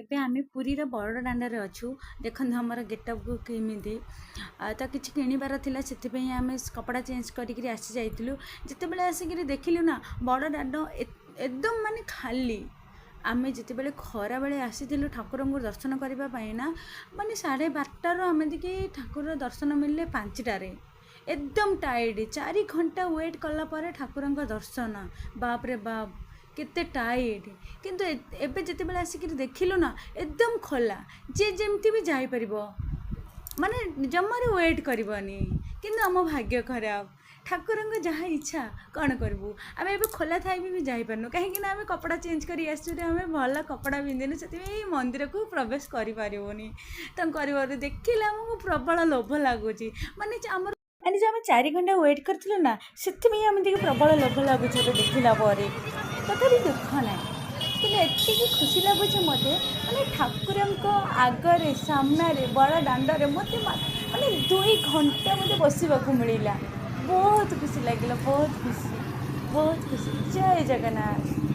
ଏବେ ଆମେ ପୁରୀର ବଡ଼ ଦାଣ୍ଡରେ ଅଛୁ। ଦେଖନ୍ତୁ ଆମର ଗେଟଅପ୍ କେମିତି ତ କିଛି କିଣିବାର ଥିଲା, ସେଥିପାଇଁ ଆମେ କପଡ଼ା ଚେଞ୍ଜ କରିକିରି ଆସି ଯାଇଥିଲୁ। ଯେତେବେଳେ ଆସିକିରି ଦେଖିଲୁ ନା ବଡ଼ ଦାଣ୍ଡ ଏକଦମ ମାନେ ଖାଲି। ଆମେ ଯେତେବେଳେ ଖରାବେଳେ ଆସିଥିଲୁ ଠାକୁରଙ୍କୁ ଦର୍ଶନ କରିବା ପାଇଁ ନା, ମାନେ 12:30ରୁ ଆମେ ଦେଖି ଠାକୁର ଦର୍ଶନ ମିଳିଲେ 5ଟାରେ। ଏକଦମ ଟାଇଟ୍ 4 ଘଣ୍ଟା ୱେଟ୍ କଲା ପରେ ଠାକୁରଙ୍କ ଦର୍ଶନ। ବାପରେ ବାପ କେତେ ଟାଇଟ୍। କିନ୍ତୁ ଏବେ ଯେତେବେଳେ ଆସିକିରି ଦେଖିଲୁ ନା ଏକଦମ ଖୋଲା, ଯିଏ ଯେମିତି ବି ଯାଇପାରିବ, ମାନେ ଜମାରୁ ୱେଟ୍ କରିବନି। କିନ୍ତୁ ଆମ ଭାଗ୍ୟ ଖରାପ, ଠାକୁରଙ୍କ ଯାହା ଇଚ୍ଛା କ'ଣ କରିବୁ। ଆମେ ଏବେ ଖୋଲା ଥାଇବି ବି ଯାଇପାରୁନୁ, କାହିଁକି ନା ଆମେ କପଡ଼ା ଚେଞ୍ଜ କରି ଆସିଛୁ। ଆମେ ଭଲ କପଡ଼ା ପିନ୍ଧିନୁ, ସେଥିପାଇଁ ମନ୍ଦିରକୁ ପ୍ରବେଶ କରିପାରିବୁନି। ତ କରିବାରୁ ଦେଖିଲେ ଆମକୁ ପ୍ରବଳ ଲୋଭ ଲାଗୁଛି। ମାନେ ଆମର ଯେ ଆମେ 4 ଘଣ୍ଟା ୱେଟ୍ କରିଥିଲୁ ନା, ସେଥିପାଇଁ ଆମେ ଟିକେ ପ୍ରବଳ ଲୋଭ ଲାଗୁଛି ଏବେ ଦେଖିଲା ପରେ। ତଥାପି ଦୁଃଖ ନାହିଁ, କିନ୍ତୁ ଏତିକି ଖୁସି ଲାଗୁଛି ମୋତେ, ମାନେ ଠାକୁରଙ୍କ ଆଗରେ ସାମ୍ନାରେ ବଡ଼ ଦାଣ୍ଡରେ ମୋତେ ମାନେ 2 ଘଣ୍ଟା ମୋତେ ବସିବାକୁ ମିଳିଲା। ବହୁତ ଖୁସି ଲାଗିଲା, ବହୁତ ଖୁସି, ବହୁତ ଖୁସି। ଜୟ ଜଗନ୍ନାଥ।